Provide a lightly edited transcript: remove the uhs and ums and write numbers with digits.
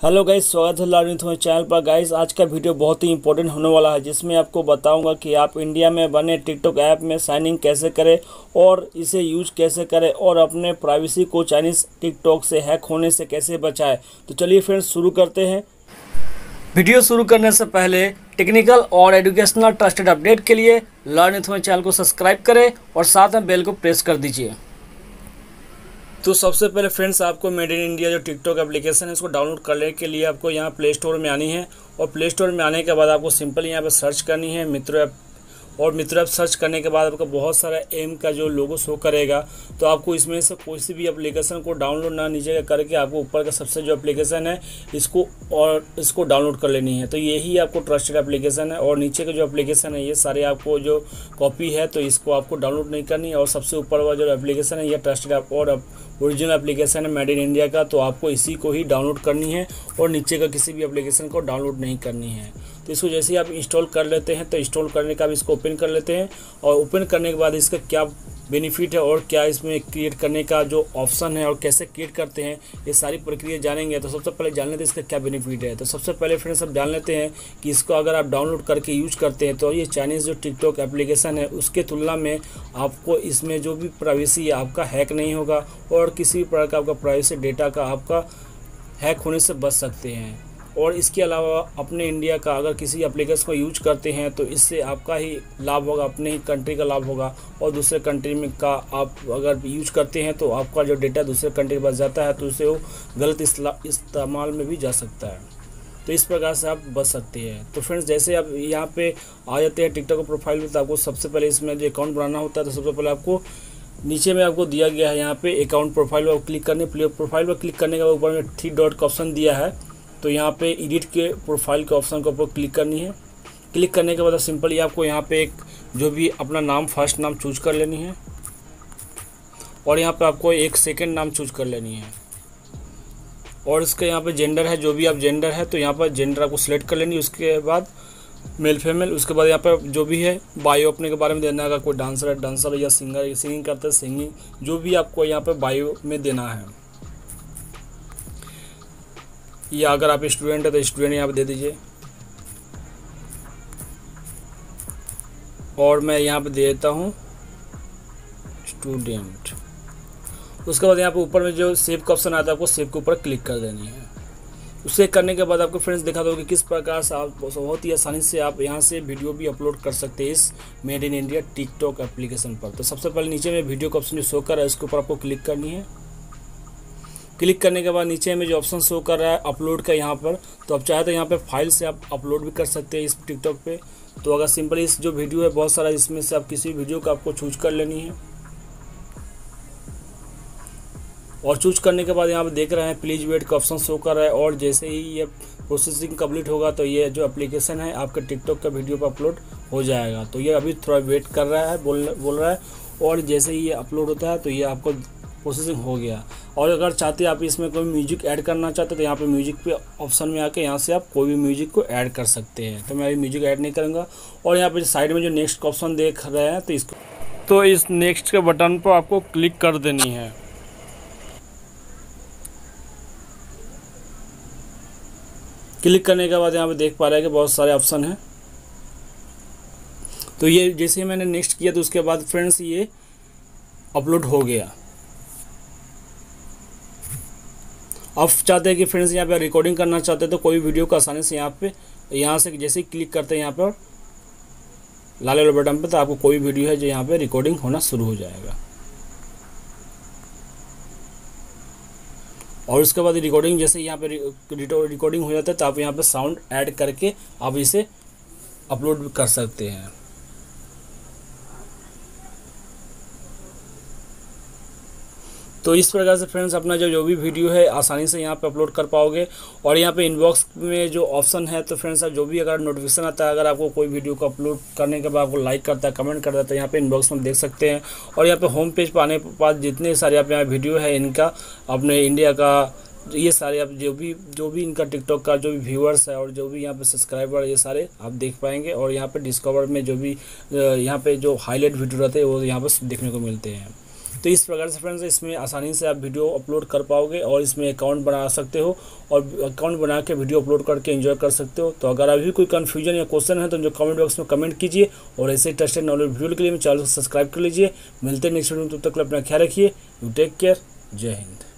Hello guys, स्वागत है learning through channel पर। गाइस, आज का वीडियो बहुत ही इंपॉर्टेंट होने वाला है, जिसमें आपको बताऊंगा कि आप इंडिया में बने टिकटॉक ऐप में साइन इन कैसे करें और इसे यूज कैसे करें और अपने प्राइवेसी को चाइनीज़ टिकटॉक से हैक होने से कैसे बचाएं। तो चलिए फ्रेंड्स, शुरू करते हैं। वीडियो शुरू करने से पहले टेक्निकल और एजुकेशनल ट्रस्टेड अपडेट के लिए लर्निंग थ्रू चैनल को सब्सक्राइब करें और साथ में बेल को प्रेस कर दीजिए। तो सबसे पहले फ्रेंड्स, आपको मेड इन इंडिया जो टिकटॉक एप्लीकेशन है उसको डाउनलोड करने के लिए आपको यहाँ प्ले स्टोर में आनी है। और प्ले स्टोर में आने के बाद आपको सिंपल यहाँ पर सर्च करनी है मित्रो ऐप। और मित्रो ऐप सर्च करने के बाद आपको बहुत सारा एम का जो लोगो शो करेगा, तो आपको इसमें से कोई सी भी एप्लीकेशन को डाउनलोड ना नीचे का करके आपको ऊपर का सबसे जो एप्लीकेशन है इसको डाउनलोड कर लेनी है। तो यही आपको ट्रस्टेड एप्लीकेशन है। और नीचे के जो एप्लीकेशन है ये सारे आपको जो कॉपी है, तो इसको आपको डाउनलोड नहीं करनी है। और सबसे ऊपर वाला जो एप्लीकेशन है ये ट्रस्टेड और ओरिजिनल एप्लीकेशन है मेड इन इंडिया का, तो आपको इसी को ही डाउनलोड करनी है और नीचे का किसी भी एप्लीकेशन को डाउनलोड नहीं करनी है। तो इसको जैसे ही आप इंस्टॉल कर लेते हैं, तो इंस्टॉल करने का भी इसको ओपन कर लेते हैं। और ओपन करने के बाद इसका क्या बेनिफिट है और क्या इसमें क्रिएट करने का जो ऑप्शन है और कैसे क्रिएट करते हैं, ये सारी प्रक्रिया जानेंगे। तो सबसे पहले जान लेते हैं इसका क्या बेनिफिट है। तो सबसे पहले फ्रेंड्स आप जान लेते हैं कि इसको अगर आप डाउनलोड करके यूज करते हैं, तो ये चाइनीज़ जो टिकटॉक एप्लीकेशन है उसके तुलना में आपको इसमें जो भी प्राइवेसी है आपका हैक नहीं होगा और किसी भी प्रकार का आपका प्राइवेसी डेटा का आपका हैक होने से बच सकते हैं। और इसके अलावा अपने इंडिया का अगर किसी एप्लीकेशन को यूज करते हैं, तो इससे आपका ही लाभ होगा, अपने ही कंट्री का लाभ होगा। और दूसरे कंट्री में का आप अगर यूज करते हैं तो आपका जो डेटा दूसरे कंट्री के पास जाता है, तो उससे वो गलत इस्तेमाल में भी जा सकता है। तो इस प्रकार से आप बच सकते हैं। तो फ्रेंड्स, जैसे आप यहाँ पे आ जाते हैं टिकटॉक प्रोफाइल में, तो आपको सबसे पहले इसमें जो अकाउंट बनाना होता है, तो सबसे पहले आपको नीचे में आपको दिया गया है यहाँ पे अकाउंट प्रोफाइल पर क्लिक करने। प्रोफाइल पर क्लिक करने के बाद ऊपर में 3 डॉट का ऑप्शन दिया है, तो यहाँ पे एडिट के प्रोफाइल के ऑप्शन के ऊपर क्लिक करनी है। क्लिक करने के बाद सिंपली आपको यहाँ पे एक जो भी अपना नाम फर्स्ट नाम चूज कर लेनी है और यहाँ पे आपको एक सेकंड नाम चूज कर लेनी है। और इसका यहाँ पे जेंडर है, जो भी आप जेंडर है तो यहाँ पर जेंडर आपको सिलेक्ट कर लेनी है। उसके बाद मेल फीमेल, उसके बाद यहाँ पर जो भी है बायो अपने के बारे में देना है। अगर कोई डांसर है डांसर या सिंगर सिंगिंग करते हैं सिंगिंग, जो भी आपको यहाँ पर बायो में देना है। या अगर आप स्टूडेंट है तो स्टूडेंट यहाँ पे दे दीजिए। और मैं यहाँ पे दे देता हूँ स्टूडेंट। उसके बाद यहाँ पे ऊपर में जो सेव का ऑप्शन आता है, आपको सेव के ऊपर क्लिक कर देनी है। उसे करने के बाद आपको फ्रेंड्स दिखा दो कि किस प्रकार से आप बहुत ही आसानी से आप यहाँ से वीडियो भी अपलोड कर सकते हैं इस made in India TikTok application पर। तो सबसे पहले नीचे में वीडियो का ऑप्शन जो शो कर रहा है इसके ऊपर आपको क्लिक करनी है। क्लिक करने के बाद नीचे में जो ऑप्शन शो कर रहा है अपलोड का यहाँ पर, तो आप चाहे तो यहाँ पे फाइल से आप अपलोड भी कर सकते हैं इस टिकटॉक पे। तो अगर सिंपली इस जो वीडियो है बहुत सारा, इसमें से आप किसी वीडियो को आपको चूज कर लेनी है। और चूज करने के बाद यहाँ पे देख रहे हैं प्लीज वेट का ऑप्शन शो कर रहा है। और जैसे ही ये प्रोसेसिंग कंप्लीट होगा, तो ये जो एप्लीकेशन है आपके टिकटॉक का वीडियो पर अपलोड हो जाएगा। तो ये अभी थोड़ा वेट कर रहा है, बोल रहा है। और जैसे ही ये अपलोड होता है तो ये आपको प्रोसेसिंग हो गया। और अगर चाहते हैं आप इसमें कोई म्यूजिक ऐड करना चाहते हैं, तो यहाँ पे म्यूजिक पे ऑप्शन में आके यहाँ से आप कोई भी म्यूजिक को ऐड कर सकते हैं। तो मैं अभी म्यूजिक ऐड नहीं करूँगा। और यहाँ पे साइड में जो नेक्स्ट का ऑप्शन देख रहे हैं, तो इस नेक्स्ट के बटन पर आपको क्लिक कर देनी है। क्लिक करने के बाद यहाँ पे देख पा रहे हैं कि बहुत सारे ऑप्शन हैं। तो ये जैसे ही मैंने नेक्स्ट किया, तो उसके बाद फ्रेंड्स ये अपलोड हो गया। आप चाहते हैं कि फ्रेंड्स यहाँ पे रिकॉर्डिंग करना चाहते हैं, तो कोई वीडियो को आसानी से यहाँ से जैसे ही क्लिक करते हैं यहाँ पर लाल वाले बटन पे, तो आपको कोई वीडियो है जो यहाँ पे रिकॉर्डिंग होना शुरू हो जाएगा। और उसके बाद रिकॉर्डिंग जैसे यहाँ पे रिकॉर्डिंग हो जाता है, तो आप यहाँ पे साउंड ऐड करके आप इसे अपलोड भी कर सकते हैं। तो इस प्रकार से फ्रेंड्स अपना जो भी वीडियो है आसानी से यहाँ पे अपलोड कर पाओगे। और यहाँ पे इनबॉक्स में जो ऑप्शन है, तो फ्रेंड्स जो भी अगर नोटिफिकेशन आता है, अगर आपको कोई वीडियो को अपलोड करने के बाद आपको लाइक करता है, कमेंट करता है, तो यहाँ पे इनबॉक्स में देख सकते हैं। और यहाँ पे होम पेज पर आने के बाद जितने सारे आप यहाँ वीडियो है इनका अपने इंडिया का, ये सारे आप जो भी इनका टिकटॉक का जो भी व्यूअर्स है और जो भी यहाँ पे सब्सक्राइबर, ये सारे आप देख पाएंगे। और यहाँ पे डिस्कवर में जो भी यहाँ पे जो हाईलाइट वीडियो रहते हैं वो यहाँ पर देखने को मिलते हैं। तो इस प्रकार से फ्रेंड्स इसमें आसानी से आप वीडियो अपलोड कर पाओगे और इसमें अकाउंट बना सकते हो और अकाउंट बना के वीडियो अपलोड करके एंजॉय कर सकते हो। तो अगर अभी कोई कन्फ्यूजन या क्वेश्चन है तो जो कमेंट बॉक्स में कमेंट कीजिए और ऐसे टेस्टेड नॉलेज वीडियो के लिए चैनल को सब्सक्राइब कर लीजिए। मिलते हैं नेक्स्ट वीडियो में, तब तक अपना ख्याल रखिए। You take care. जय हिंद।